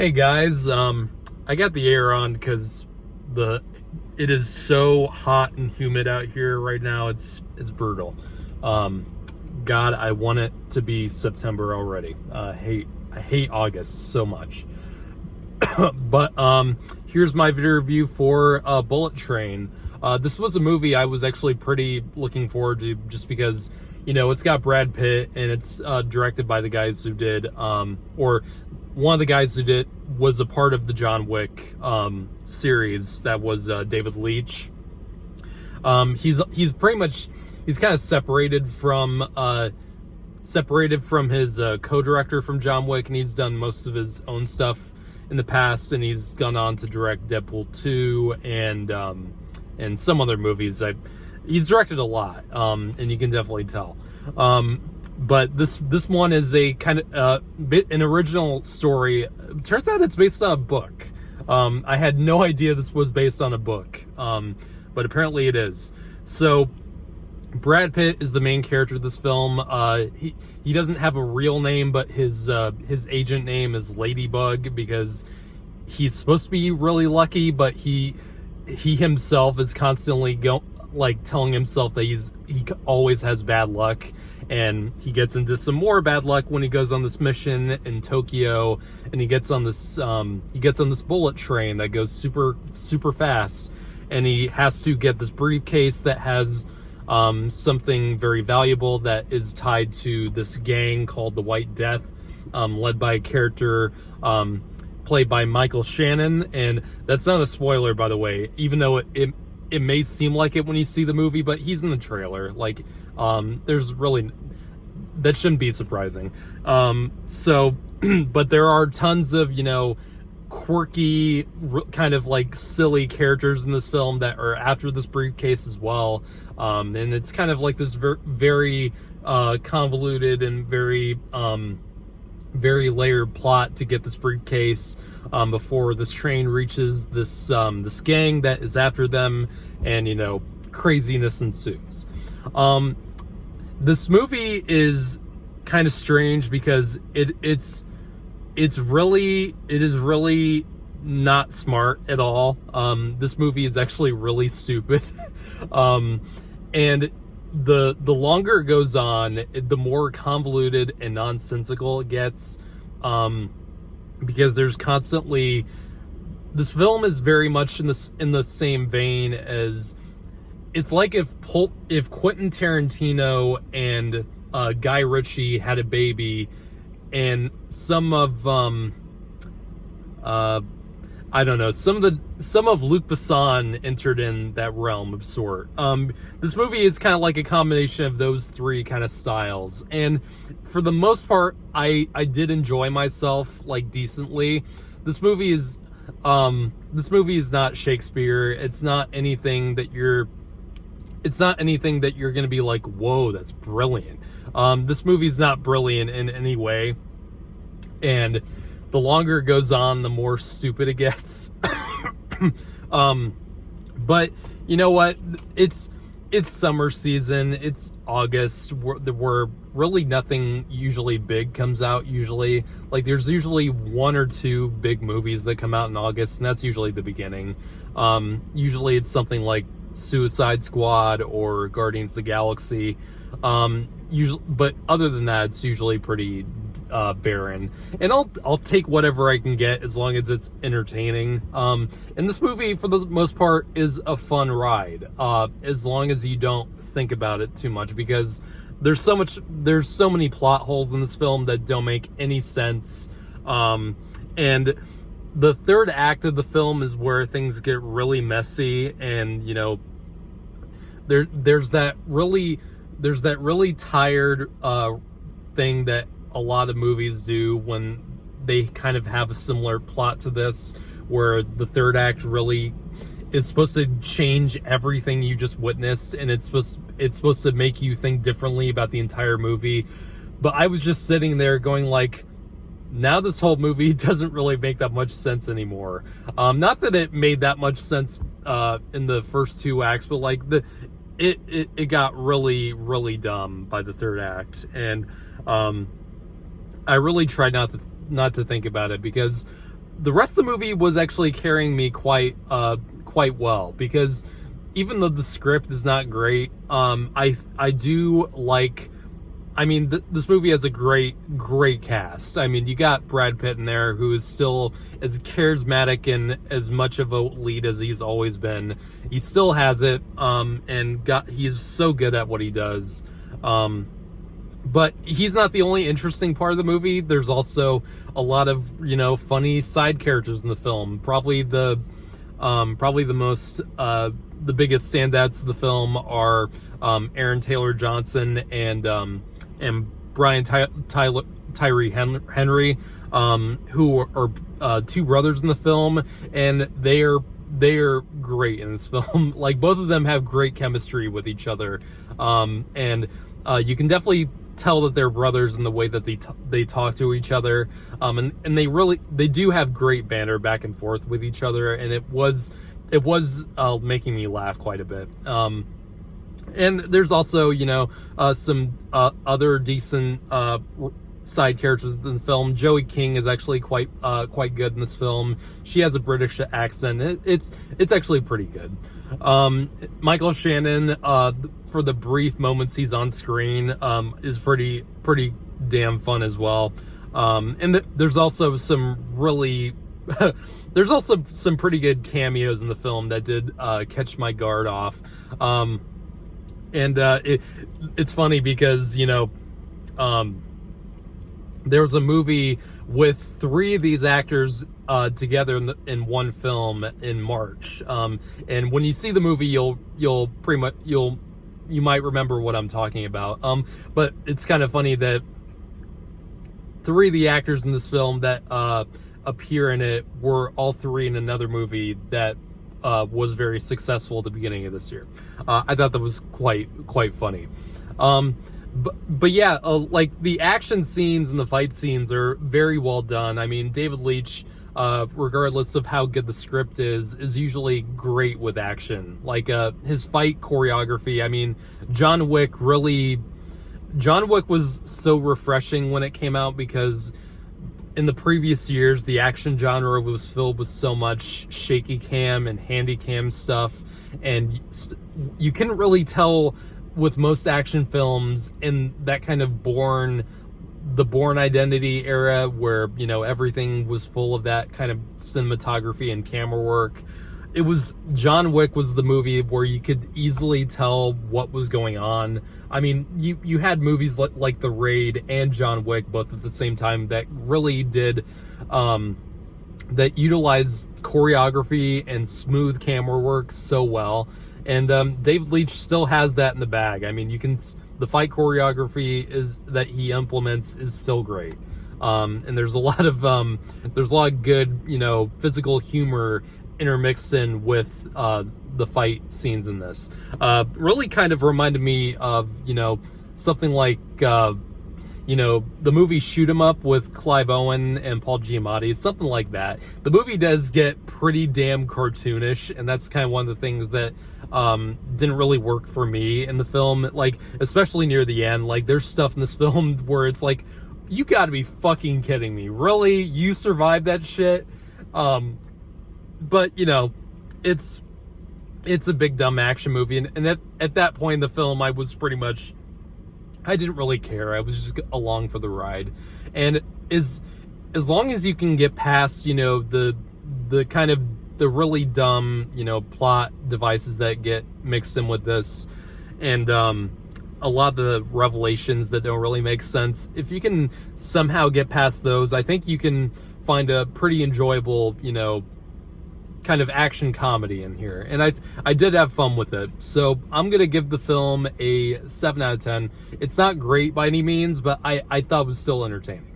Hey guys, I got the air on because the it is so hot and humid out here right now. It's brutal. Um, God, I want it to be September already. I hate August so much. But here's my video review for Bullet Train. This was a movie I was actually pretty looking forward to, just because it's got Brad Pitt and it's directed by the guys who did or one of the guys who was a part of the John Wick series. That was David Leitch. He's pretty much, he's kind of separated from his co-director from John Wick, and he's done most of his own stuff in the past, and he's gone on to direct Deadpool 2 and some other movies. He's directed a lot, and you can definitely tell. But this one is a kind of an original story. It turns out it's based on a book. I had no idea this was based on a book, but apparently it is. So Brad Pitt is the main character of this film. He doesn't have a real name, but his agent name is Ladybug, because he's supposed to be really lucky, but he himself is constantly telling himself that he always has bad luck. And he gets into some more bad luck when he goes on this mission in Tokyo, and he gets on this bullet train that goes super super fast, and he has to get this briefcase that has something very valuable that is tied to this gang called the White Death, led by a character played by Michael Shannon. And that's not a spoiler, by the way, even though it may seem like it when you see the movie, but he's in the trailer. There's really, that shouldn't be surprising. But there are tons of, quirky, kind of silly characters in this film that are after this briefcase as well. And it's kind of like this very convoluted and very layered plot to get this briefcase before this train reaches this gang that is after them, and craziness ensues. This movie is kind of strange because it is really not smart at all. This movie is actually really stupid. And the longer it goes on, the more convoluted and nonsensical it gets. Because there's constantly, this film is very much in the same vein as, it's like if Quentin Tarantino and Guy Ritchie had a baby, and some of I don't know, some of Luc Besson entered in that realm of sort. This movie is kind of like a combination of those three kind of styles, and for the most part, I did enjoy myself decently. This movie is not Shakespeare. It's not anything that you're going to be like, whoa, that's brilliant. This movie's not brilliant in any way, and the longer it goes on, the more stupid it gets. But you know what? It's summer season. It's August. Where really nothing usually big comes out. Usually, there's usually one or two big movies that come out in August, and that's usually the beginning. Usually it's something like Suicide Squad or Guardians of the Galaxy. But other than that, it's usually pretty barren. And I'll take whatever I can get as long as it's entertaining. And this movie, for the most part, is a fun ride, as long as you don't think about it too much, because there's so many plot holes in this film that don't make any sense. And the third act of the film is where things get really messy, and there's that really tired thing that a lot of movies do when they kind of have a similar plot to this, where the third act really is supposed to change everything you just witnessed, and it's supposed to make you think differently about the entire movie. But I was just sitting there going now this whole movie doesn't really make that much sense anymore. Not that it made that much sense in the first two acts, but it got really, really dumb by the third act. And I really tried not to think about it, because the rest of the movie was actually carrying me quite well, because even though the script is not great, I do like. I mean, this movie has a great cast. I mean, you got Brad Pitt in there, who is still as charismatic and as much of a lead as he's always been. He still has it, and he's so good at what he does. But he's not the only interesting part of the movie. There's also a lot of, funny side characters in the film. Probably the most, the biggest standouts of the film are Aaron Taylor Johnson and Brian Tyree Henry, who are two brothers in the film, and they are great in this film. Like, both of them have great chemistry with each other, and you can definitely tell that they're brothers in the way that they talk to each other, and they do have great banter back and forth with each other, and it was making me laugh quite a bit. And there's also, some other decent side characters in the film. Joey King is actually quite good in this film. She has a British accent. It's actually pretty good. Michael Shannon, for the brief moments he's on screen, is pretty damn fun as well. And there's also some really there's also some pretty good cameos in the film that did catch my guard off. And it's funny because, there was a movie with three of these actors together in one film in March. And when you see the movie, you might remember what I'm talking about. But it's kind of funny that three of the actors in this film that appear in it were all three in another movie that was very successful at the beginning of this year. I thought that was quite funny. But yeah, like, the action scenes and the fight scenes are very well done. I mean, David Leitch, regardless of how good the script is usually great with action. Like, his fight choreography. I mean, John Wick was so refreshing when it came out, because in the previous years, the action genre was filled with so much shaky cam and handy cam stuff, and you couldn't really tell with most action films in that kind of the Bourne Identity era, where, everything was full of that kind of cinematography and camera work. John Wick was the movie where you could easily tell what was going on. I mean, you had movies like The Raid and John Wick both at the same time that really did, that utilized choreography and smooth camera work so well. And David Leitch still has that in the bag. I mean, the fight choreography that he implements is still great. And there's a lot of good, physical humor intermixed in with the fight scenes in this. Really kind of reminded me of, something like, the movie Shoot 'Em Up with Clive Owen and Paul Giamatti, something like that. The movie does get pretty damn cartoonish, and that's kind of one of the things that didn't really work for me in the film. Like, especially near the end, like, there's stuff in this film where it's like, you gotta be fucking kidding me. Really? You survived that shit? But, it's a big dumb action movie, and at that point in the film, I didn't really care. I was just along for the ride. And as long as you can get past, the kind of the really dumb, plot devices that get mixed in with this, and a lot of the revelations that don't really make sense, if you can somehow get past those, I think you can find a pretty enjoyable, kind of action comedy in here. And I did have fun with it. So I'm going to give the film a 7 out of 10. It's not great by any means, but I thought it was still entertaining.